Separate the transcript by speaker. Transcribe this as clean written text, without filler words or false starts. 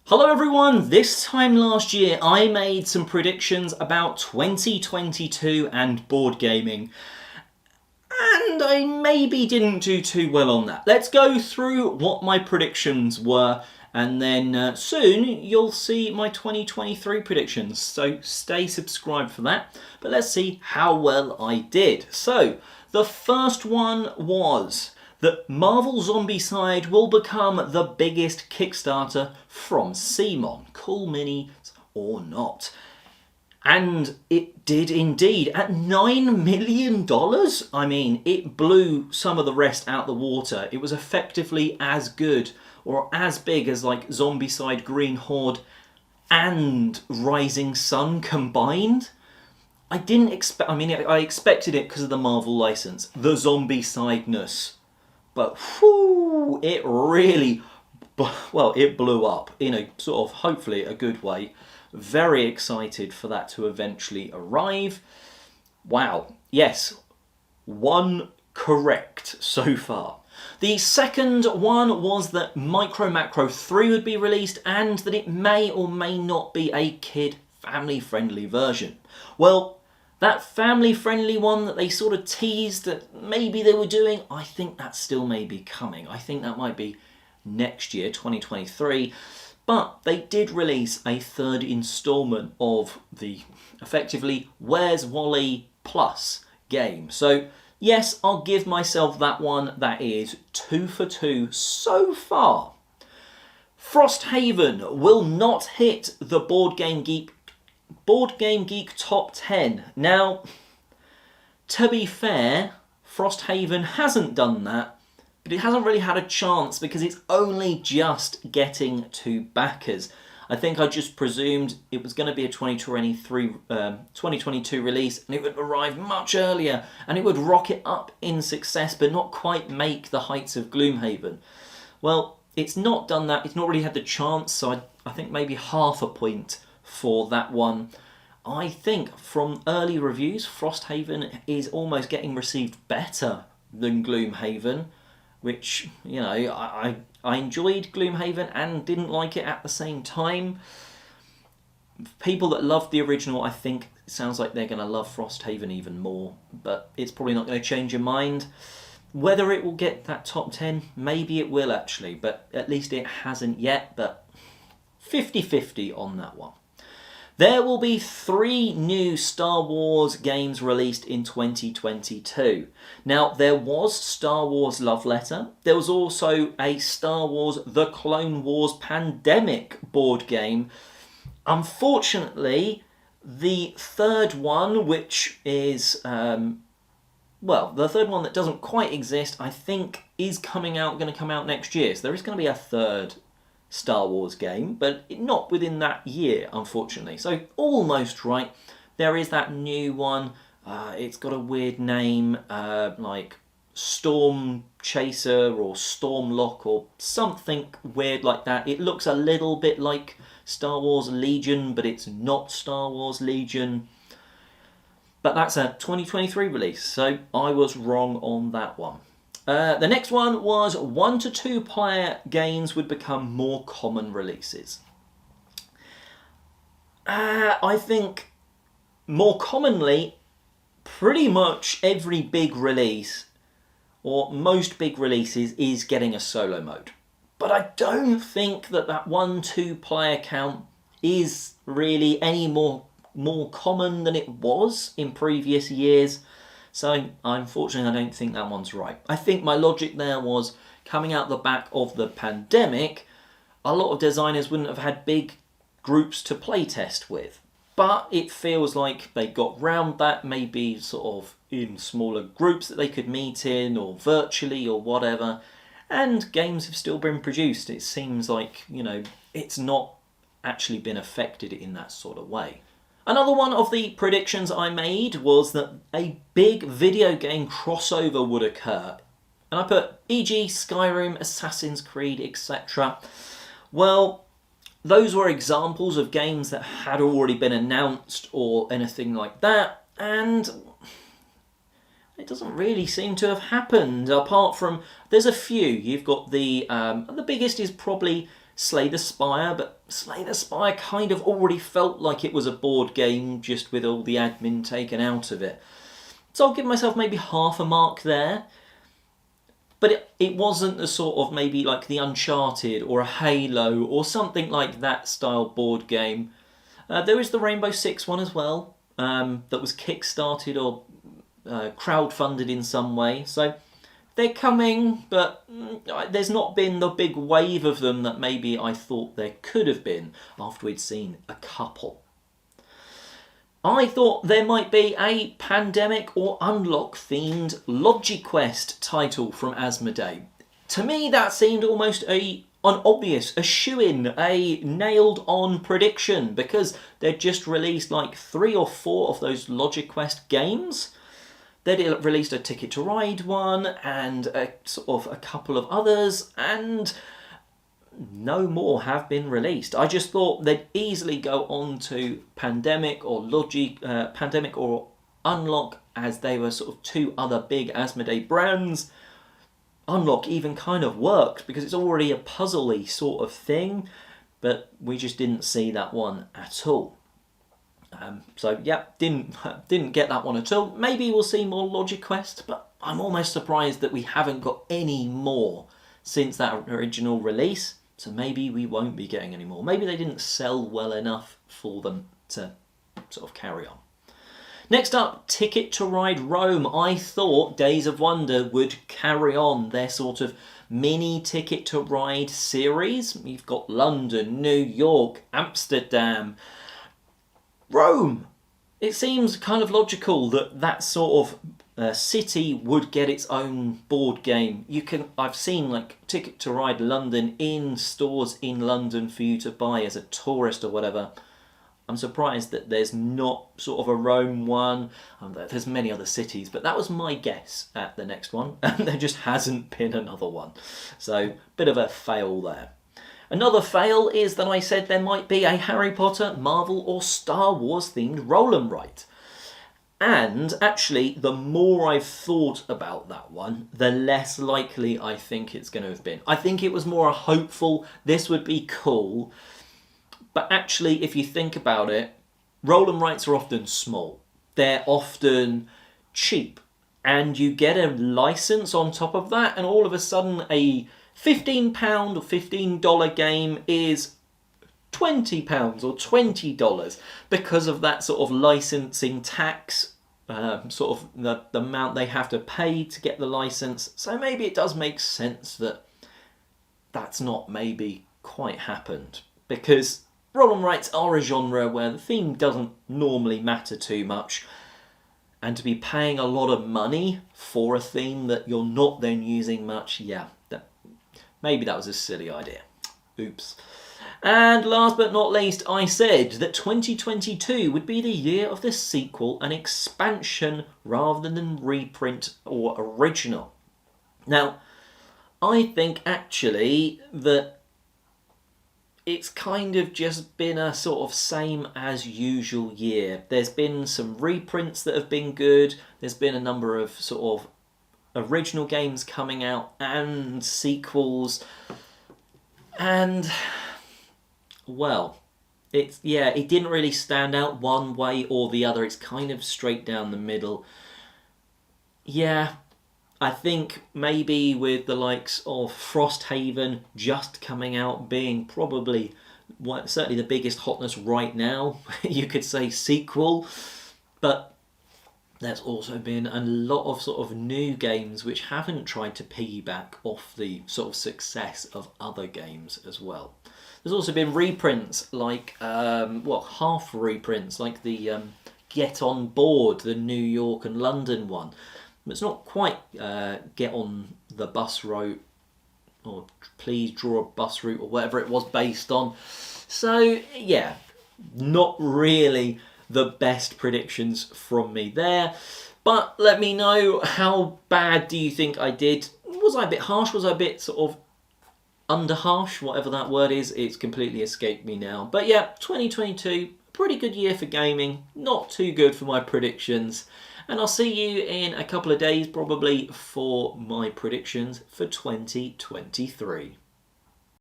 Speaker 1: Hello everyone, this time last year I made some predictions about 2022 and board gaming, and I maybe didn't do too well on that. Let's go through what my predictions were, and then soon you'll see my 2023 predictions, so stay subscribed for that. But let's see how well I did. So, the first one was that Marvel Zombicide will become the biggest Kickstarter from CMON. Cool minis or not. And it did indeed. At $9 million? I mean, it blew some of the rest out the water. It was effectively as good or as big as like Zombicide, Green Horde and Rising Sun combined. I didn't expect, I expected it because of the Marvel license, the Zombicide-ness. But whew, it really, it blew up in a sort of, hopefully, a good way. Very excited for that to eventually arrive. Wow, yes, one correct so far. The second one was that Micro Macro 3 would be released and that it may or may not be a kid family-friendly version. Well, that family-friendly one that they sort of teased that maybe they were doing, I think that still may be coming. I think that might be next year, 2023. But they did release a third instalment of the, effectively, Where's Wally Plus game. So, yes, I'll give myself that one. That is 2 for 2 so far. Frosthaven will not hit the Board Game Geek top 10. Now, to be fair, Frosthaven hasn't done that, but it hasn't really had a chance because it's only just getting to backers. I think I just presumed it was going to be a 2022 release and it would arrive much earlier and it would rocket up in success but not quite make the heights of Gloomhaven. Well, it's not done that. It's not really had the chance, so I think maybe half a point for that one. I think from early reviews, Frosthaven is almost getting received better than Gloomhaven, which, you know, I enjoyed Gloomhaven and didn't like it at the same time. People that loved the original, I think, it sounds like they're going to love Frosthaven even more, but it's probably not going to change your mind. Whether it will get that top 10, maybe it will actually, but at least it hasn't yet, but 50-50 on that one. There will be 3 new Star Wars games released in 2022. Now, there was Star Wars Love Letter. There was also a Star Wars The Clone Wars Pandemic board game. Unfortunately, the third one, which is, the third one that doesn't quite exist, I think is going to come out next year. So there is going to be a third Star Wars game, but not within that year, unfortunately. So almost right. There is that new one. It's got a weird name, like Storm Chaser or Stormlock or something weird like that. It looks a little bit like Star Wars Legion, but it's not Star Wars Legion. But that's a 2023 release, so I was wrong on that one. The next one was 1 to 2 player games would become more common releases. I think more commonly, pretty much every big release, or most big releases, is getting a solo mode. But I don't think that 1-2 player count is really any more common than it was in previous years. So, unfortunately, I don't think that one's right. I think my logic there was, coming out the back of the pandemic, a lot of designers wouldn't have had big groups to playtest with. But it feels like they got round that, maybe sort of in smaller groups that they could meet in, or virtually, or whatever. And games have still been produced. It seems like, you know, it's not actually been affected in that sort of way. Another one of the predictions I made was that a big video game crossover would occur. And I put e.g. Skyrim, Assassin's Creed, etc. Well, those were examples of games that had already been announced or anything like that. And it doesn't really seem to have happened, apart from, there's a few. You've got the biggest is probably Slay the Spire, but Slay the Spire kind of already felt like it was a board game just with all the admin taken out of it. So I'll give myself maybe half a mark there. But it wasn't the sort of maybe like the Uncharted or a Halo or something like that style board game. There is the Rainbow Six one as well, that was kickstarted or crowdfunded in some way. So they're coming, but there's not been the big wave of them that maybe I thought there could have been after we'd seen a couple. I thought there might be a Pandemic or Unlock themed LogiQuest title from Asmodee. To me that seemed almost an obvious, a shoo-in, a nailed-on prediction, because they'd just released like 3 or 4 of those LogiQuest games. They'd released a Ticket to Ride one and a couple of others, and no more have been released. I just thought they'd easily go on to Pandemic or Pandemic or Unlock, as they were sort of 2 other big Asmodee brands. Unlock even kind of worked because it's already a puzzly sort of thing, but we just didn't see that one at all. So yeah, didn't get that one at all. Maybe we'll see more LogiQuest, but I'm almost surprised that we haven't got any more since that original release. So maybe we won't be getting any more. Maybe they didn't sell well enough for them to sort of carry on. Next up, Ticket to Ride Rome. I thought Days of Wonder would carry on their sort of mini Ticket to Ride series. You've got London, New York, Amsterdam, Rome. It seems kind of logical that that sort of city would get its own board game. I've seen like Ticket to Ride London in stores in London for you to buy as a tourist or whatever. I'm surprised that there's not sort of a Rome one. There's many other cities, but that was my guess at the next one, and there just hasn't been another one. So, bit of a fail there. Another fail is that I said there might be a Harry Potter, Marvel or Star Wars themed roll and write. And actually, the more I've thought about that one, the less likely I think it's going to have been. I think it was more a hopeful, this would be cool. But actually, if you think about it, roll and writes are often small. They're often cheap. And you get a license on top of that, and all of a sudden a £15 or $15 game is £20 or $20 because of that sort of licensing tax, sort of the amount they have to pay to get the license. So maybe it does make sense that that's not maybe quite happened, because roll and writes are a genre where the theme doesn't normally matter too much, and to be paying a lot of money for a theme that you're not then using much, yeah, maybe that was a silly idea. Oops. And last but not least, I said that 2022 would be the year of the sequel and expansion rather than reprint or original. Now, I think actually that it's kind of just been a sort of same as usual year. There's been some reprints that have been good. There's been a number of sort of original games coming out and sequels, and well, it didn't really stand out one way or the other. It's kind of straight down the middle. Yeah, I think maybe with the likes of Frosthaven just coming out being probably certainly the biggest hotness right now, you could say sequel, but there's also been a lot of sort of new games which haven't tried to piggyback off the sort of success of other games as well. There's also been reprints like, half reprints like the Get On Board, the New York and London one. It's not quite Get On the Bus Route or Please Draw a Bus Route or whatever it was based on. So yeah, not really the best predictions from me there. But let me know, how bad do you think I did? Was I a bit harsh? Was I a bit sort of under harsh? Whatever that word is, it's completely escaped me now. But yeah, 2022, pretty good year for gaming. Not too good for my predictions. And I'll see you in a couple of days probably for my predictions for 2023.